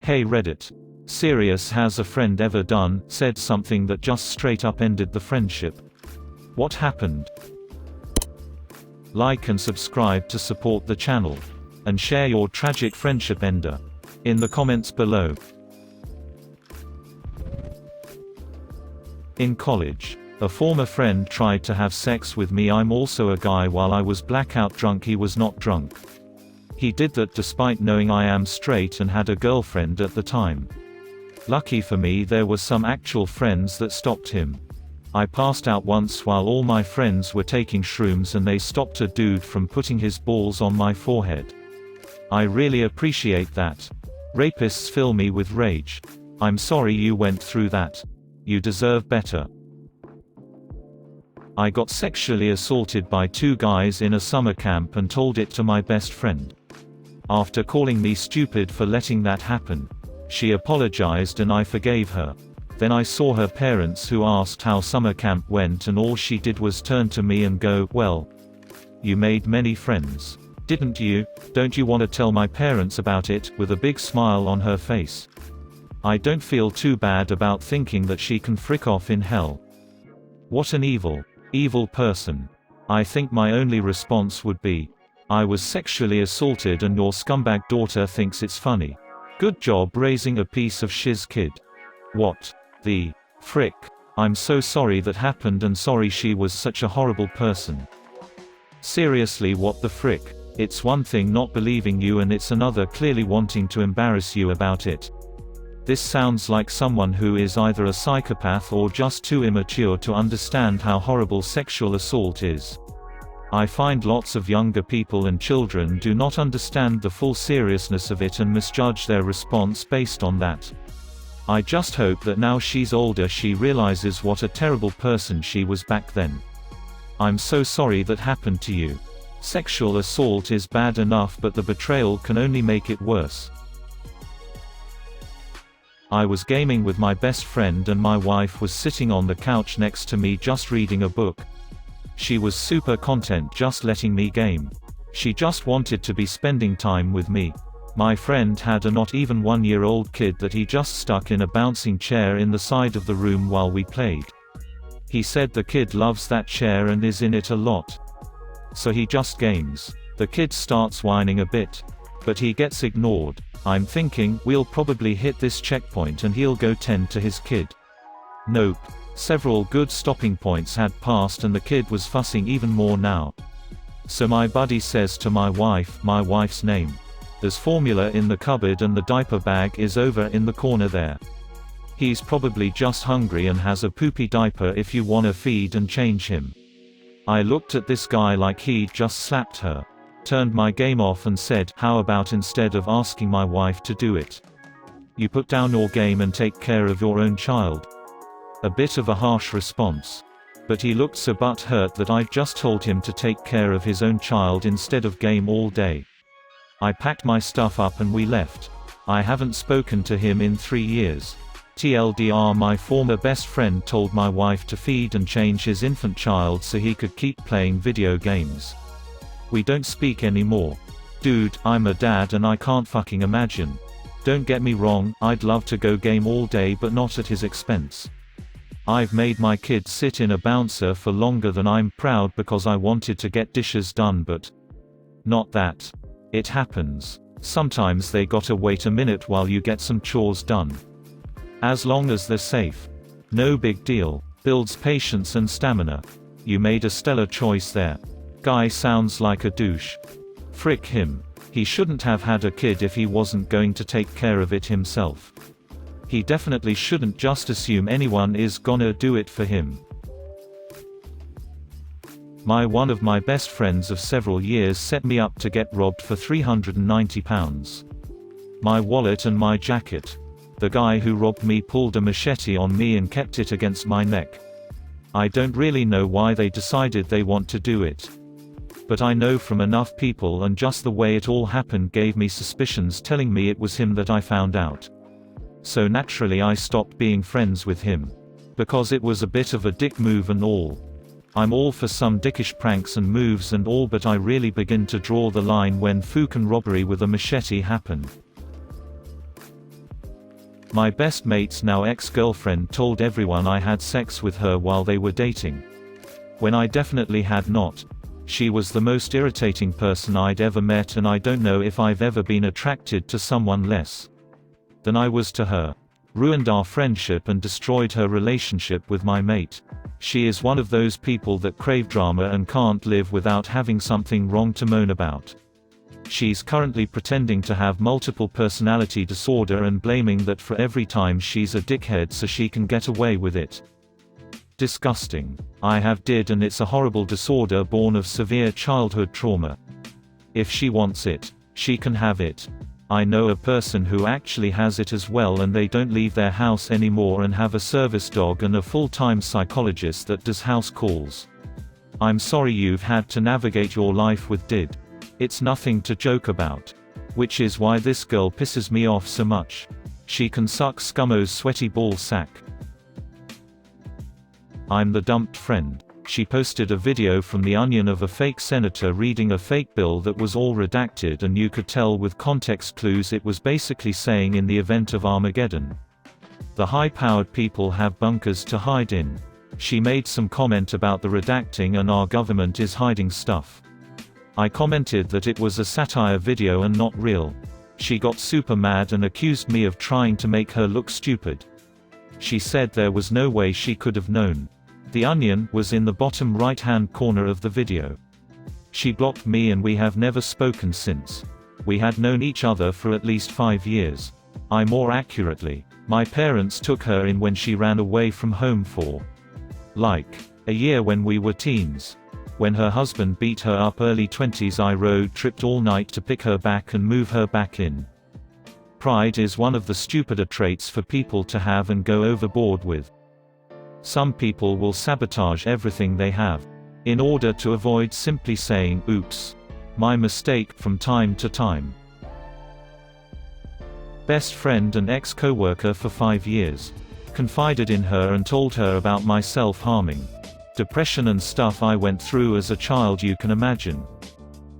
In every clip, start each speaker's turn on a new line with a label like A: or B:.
A: Hey Reddit. Serious, has a friend ever said something that just straight up ended the friendship? What happened? Like and subscribe to support the channel. And share your tragic friendship ender in the comments below. In college, a former friend tried to have sex with me. I'm also a guy. While I was blackout drunk, he was not drunk. He did that despite knowing I am straight and had a girlfriend at the time. Lucky for me, there were some actual friends that stopped him. I passed out once while all my friends were taking shrooms and they stopped a dude from putting his balls on my forehead. I really appreciate that. Rapists fill me with rage. I'm sorry you went through that. You deserve better. I got sexually assaulted by two guys in a summer camp and told it to my best friend. After calling me stupid for letting that happen, she apologized and I forgave her. Then I saw her parents, who asked how summer camp went, and all she did was turn to me and go, "Well, you made many friends, didn't you? Don't you want to tell my parents about it?" with a big smile on her face. I don't feel too bad about thinking that she can frick off in hell. What an evil person. I think my only response would be, I was sexually assaulted and your scumbag daughter thinks it's funny. Good job raising a piece of shiz kid. What the frick? I'm so sorry that happened, and sorry she was such a horrible person. Seriously, what the frick? It's one thing not believing you and it's another clearly wanting to embarrass you about it. This sounds like someone who is either a psychopath or just too immature to understand how horrible sexual assault is. I find lots of younger people and children do not understand the full seriousness of it and misjudge their response based on that. I just hope that now she's older she realizes what a terrible person she was back then. I'm so sorry that happened to you. Sexual assault is bad enough, but the betrayal can only make it worse. I was gaming with my best friend and my wife was sitting on the couch next to me just reading a book. She was super content just letting me game. She just wanted to be spending time with me. My friend had a not even 1-year-old kid that he just stuck in a bouncing chair in the side of the room while we played. He said the kid loves that chair and is in it a lot. So he just games. The kid starts whining a bit, but he gets ignored. I'm thinking, we'll probably hit this checkpoint and he'll go tend to his kid. Nope. Several good stopping points had passed and the kid was fussing even more now. So my buddy says to my wife's name. There's formula in the cupboard and the diaper bag is over in the corner there. He's probably just hungry and has a poopy diaper if you wanna feed and change him. I looked at this guy like he'd just slapped her. Turned my game off and said, how about instead of asking my wife to do it, you put down your game and take care of your own child? A bit of a harsh response. But he looked so butthurt that I just told him to take care of his own child instead of game all day. I packed my stuff up and we left. I haven't spoken to him in 3 years. TLDR, my former best friend told my wife to feed and change his infant child so he could keep playing video games. We don't speak anymore. Dude, I'm a dad and I can't fucking imagine. Don't get me wrong, I'd love to go game all day but not at his expense. I've made my kid sit in a bouncer for longer than I'm proud because I wanted to get dishes done, but not that. It happens. Sometimes they gotta wait a minute while you get some chores done. As long as they're safe. No big deal. Builds patience and stamina. You made a stellar choice there. Guy sounds like a douche. Frick him. He shouldn't have had a kid if he wasn't going to take care of it himself. He definitely shouldn't just assume anyone is gonna do it for him. One of my best friends of several years set me up to get robbed for £390. My wallet and my jacket. The guy who robbed me pulled a machete on me and kept it against my neck. I don't really know why they decided they want to do it. But I know from enough people, and just the way it all happened gave me suspicions telling me it was him that I found out. So naturally I stopped being friends with him. Because it was a bit of a dick move and all. I'm all for some dickish pranks and moves and all, but I really begin to draw the line when fucking robbery with a machete happen. My best mate's now ex-girlfriend told everyone I had sex with her while they were dating. When I definitely had not. She was the most irritating person I'd ever met, and I don't know if I've ever been attracted to someone less than I was to her. Ruined our friendship and destroyed her relationship with my mate. She is one of those people that crave drama and can't live without having something wrong to moan about. She's currently pretending to have multiple personality disorder and blaming that for every time she's a dickhead so she can get away with it. Disgusting. I have did, and it's a horrible disorder born of severe childhood trauma. If she wants it, she can have it. I know a person who actually has it as well, and they don't leave their house anymore and have a service dog and a full-time psychologist that does house calls. I'm sorry you've had to navigate your life with DID. It's nothing to joke about. Which is why this girl pisses me off so much. She can suck Scummo's sweaty ball sack. I'm the dumped friend. She posted a video from The Onion of a fake senator reading a fake bill that was all redacted, and you could tell with context clues it was basically saying, in the event of Armageddon, the high-powered people have bunkers to hide in. She made some comment about the redacting and our government is hiding stuff. I commented that it was a satire video and not real. She got super mad and accused me of trying to make her look stupid. She said there was no way she could have known. The Onion was in the bottom right-hand corner of the video. She blocked me and we have never spoken since. We had known each other for at least 5 years. More accurately, my parents took her in when she ran away from home for like a year when we were teens. When her husband beat her up early 20s, I road tripped all night to pick her back and move her back in. Pride is one of the stupider traits for people to have and go overboard with. Some people will sabotage everything they have in order to avoid simply saying, "Oops, my mistake," from time to time. Best friend and ex-coworker for 5 years. Confided in her and told her about my self-harming depression and stuff I went through as a child you can imagine.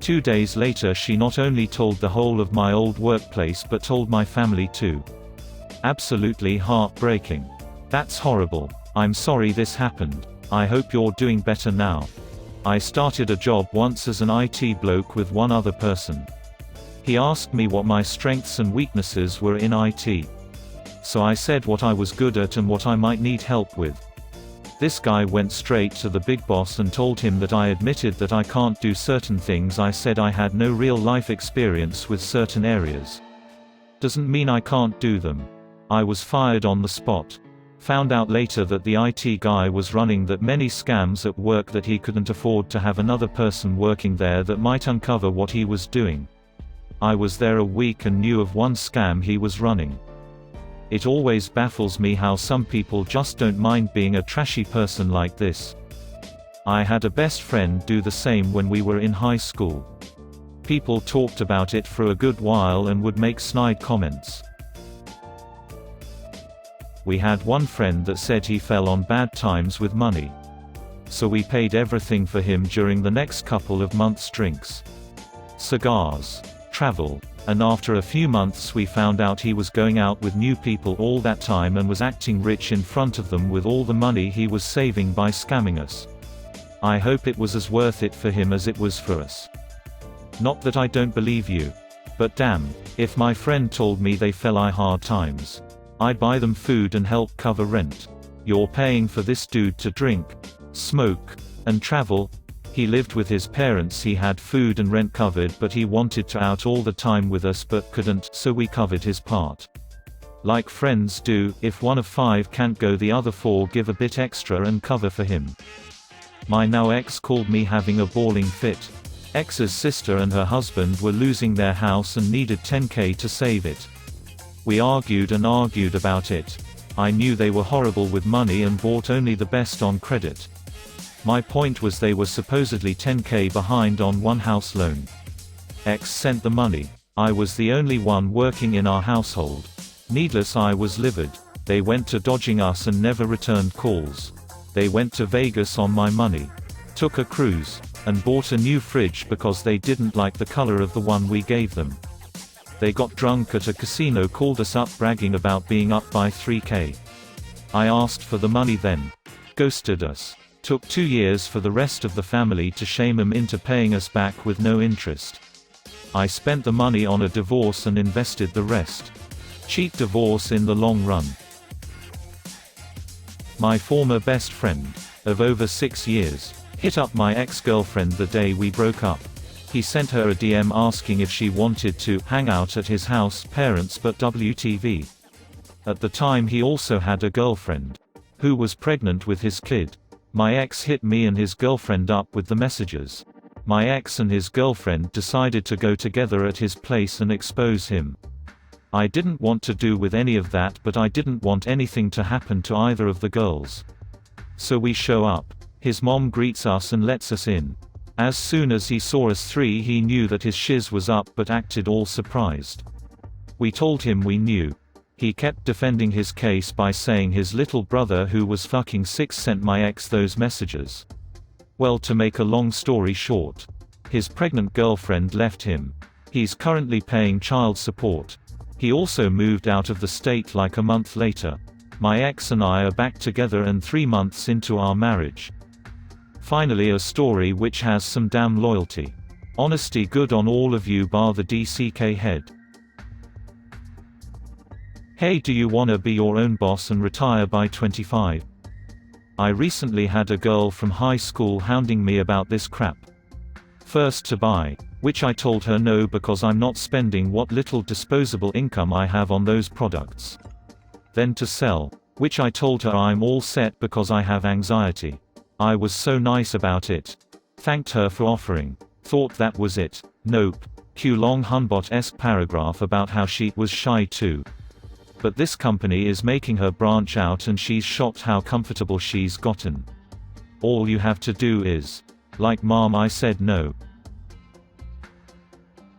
A: 2 days later she not only told the whole of my old workplace but told my family too. Absolutely heartbreaking. That's horrible. I'm sorry this happened. I hope you're doing better now. I started a job once as an IT bloke with one other person. He asked me what my strengths and weaknesses were in IT. So I said what I was good at and what I might need help with. This guy went straight to the big boss and told him that I admitted that I can't do certain things. I said I had no real life experience with certain areas. Doesn't mean I can't do them. I was fired on the spot. Found out later that the IT guy was running that many scams at work that he couldn't afford to have another person working there that might uncover what he was doing. I was there a week and knew of one scam he was running. It always baffles me how some people just don't mind being a trashy person like this. I had a best friend do the same when we were in high school. People talked about it for a good while and would make snide comments. We had one friend that said he fell on bad times with money. So we paid everything for him during the next couple of months: drinks, cigars, travel. And after a few months we found out he was going out with new people all that time and was acting rich in front of them with all the money he was saving by scamming us. I hope it was as worth it for him as it was for us. Not that I don't believe you. But damn, if my friend told me they fell on hard times, I'd buy them food and help cover rent. You're paying for this dude to drink, smoke, and travel. He lived with his parents, he had food and rent covered, but he wanted to out all the time with us but couldn't, so we covered his part. Like friends do, if one of 5 can't go, the other 4 give a bit extra and cover for him. My now ex called me having a bawling fit. Ex's sister and her husband were losing their house and needed $10K to save it. We argued and argued about it. I knew they were horrible with money and bought only the best on credit. My point was they were supposedly $10K behind on one house loan. Ex sent the money. I was the only one working in our household. Needless, I was livid. They went to dodging us and never returned calls. They went to Vegas on my money. Took a cruise. And bought a new fridge because they didn't like the color of the one we gave them. They got drunk at a casino, called us up bragging about being up by 3K. I asked for the money then. Ghosted us. Took 2 years for the rest of the family to shame them into paying us back with no interest. I spent the money on a divorce and invested the rest. Cheap divorce in the long run. My former best friend, of over 6 years, hit up my ex-girlfriend the day we broke up. He sent her a DM asking if she wanted to hang out at his house, parents but WTV. At the time he also had a girlfriend, who was pregnant with his kid. My ex hit me and his girlfriend up with the messages. My ex and his girlfriend decided to go together at his place and expose him. I didn't want to do with any of that, but I didn't want anything to happen to either of the girls. So we show up. His mom greets us and lets us in. As soon as he saw us three, he knew that his shiz was up but acted all surprised. We told him we knew. He kept defending his case by saying his little brother who was fucking 6 sent my ex those messages. Well, to make a long story short, his pregnant girlfriend left him. He's currently paying child support. He also moved out of the state like a month later. My ex and I are back together and 3 months into our marriage. Finally, a story which has some damn loyalty. Honesty, good on all of you bar the DCK head. Hey, do you wanna be your own boss and retire by 25? I recently had a girl from high school hounding me about this crap. First to buy, which I told her no because I'm not spending what little disposable income I have on those products. Then to sell, which I told her I'm all set because I have anxiety. I was so nice about it. Thanked her for offering. Thought that was it. Nope. Q long Hunbot-esque paragraph about how she was shy too. But this company is making her branch out and she's shocked how comfortable she's gotten. All you have to do is, like, mom, I said no.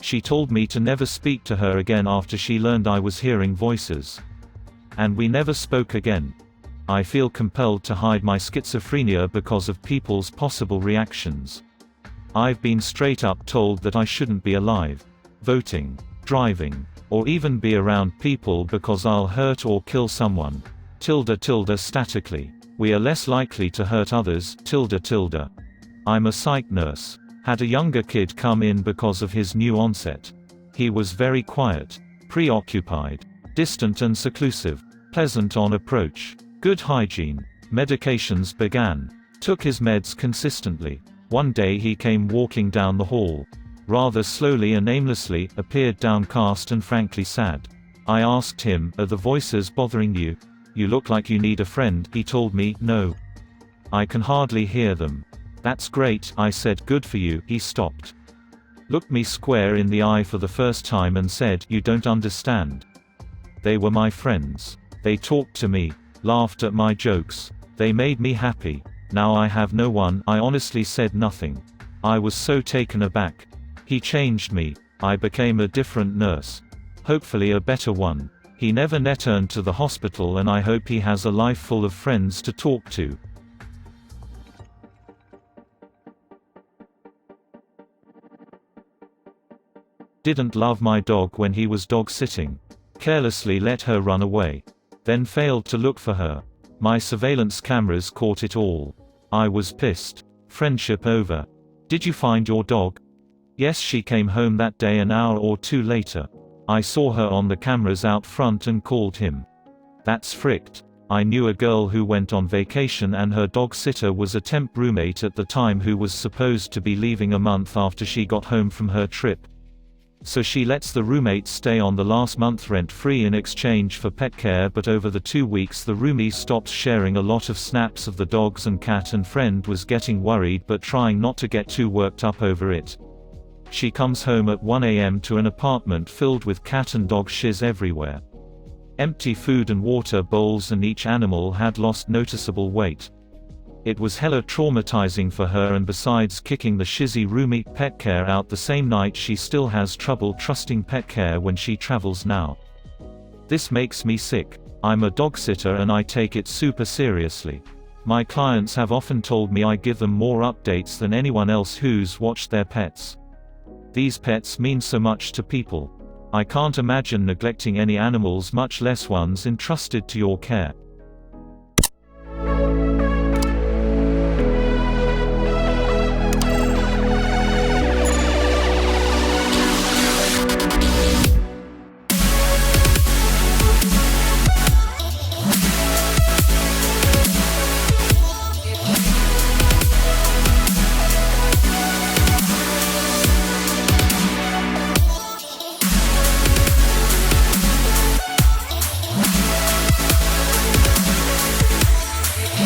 A: She told me to never speak to her again after she learned I was hearing voices. And we never spoke again. I feel compelled to hide my schizophrenia because of people's possible reactions. I've been straight up told that I shouldn't be alive, voting, driving, or even be around people because I'll hurt or kill someone. Statically. We are less likely to hurt others. I'm a psych nurse. Had a younger kid come in because of his new onset. He was very quiet, preoccupied, distant and seclusive, pleasant on approach, good hygiene. Medications began. Took his meds consistently. One day he came walking down the hall. Rather slowly and aimlessly, appeared downcast and frankly sad. I asked him, are the voices bothering you? You look like you need a friend. He told me, no. I can hardly hear them. That's great, I said. Good for you. He stopped. Looked me square in the eye for the first time and said, you don't understand. They were my friends. They talked to me, laughed at my jokes. They made me happy. Now I have no one. I honestly said nothing. I was so taken aback. He changed me. I became a different nurse. Hopefully a better one. He never returned to the hospital and I hope he has a life full of friends to talk to. Didn't love my dog when he was dog sitting. Carelessly let her run away. Then failed to look for her. My surveillance cameras caught it all. I was pissed. Friendship over. Did you find your dog? Yes, she came home that day an hour or two later. I saw her on the cameras out front and called him. That's fricked. I knew a girl who went on vacation and her dog sitter was a temp roommate at the time who was supposed to be leaving a month after she got home from her trip. So she lets the roommate stay on the last month rent-free in exchange for pet care, but over the 2 weeks the roomie stopped sharing a lot of snaps of the dogs and cat, and friend was getting worried but trying not to get too worked up over it. She comes home at 1 a.m. to an apartment filled with cat and dog shiz everywhere. Empty food and water bowls, and each animal had lost noticeable weight. It was hella traumatizing for her, and besides kicking the shizzy roomie pet care out the same night, she still has trouble trusting pet care when she travels now. This makes me sick. I'm a dog sitter and I take it super seriously. My clients have often told me I give them more updates than anyone else who's watched their pets. These pets mean so much to people. I can't imagine neglecting any animals, much less ones entrusted to your care.